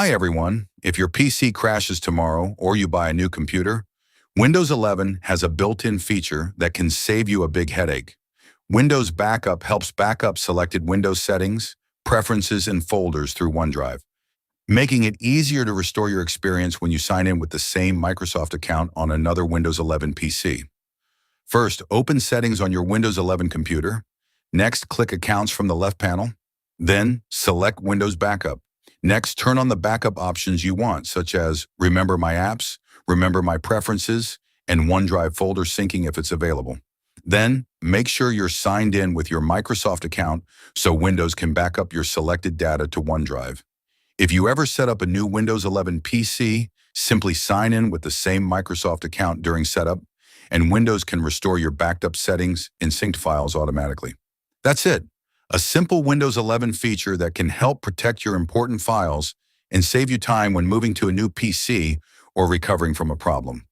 Hi everyone, if your PC crashes tomorrow or you buy a new computer, Windows 11 has a built-in feature that can save you a big headache. Windows Backup helps backup selected Windows settings, preferences, and folders through OneDrive, making it easier to restore your experience when you sign in with the same Microsoft account on another Windows 11 PC. First, open Settings on your Windows 11 computer. Next, click Accounts from the left panel. Then, select Windows Backup. Next, turn on the backup options you want, such as Remember My Apps, Remember My Preferences, and OneDrive folder syncing if it's available. Then, make sure you're signed in with your Microsoft account so Windows can back up your selected data to OneDrive. If you ever set up a new Windows 11 PC, simply sign in with the same Microsoft account during setup, and Windows can restore your backed up settings and synced files automatically. That's it. A simple Windows 11 feature that can help protect your important files and save you time when moving to a new PC or recovering from a problem.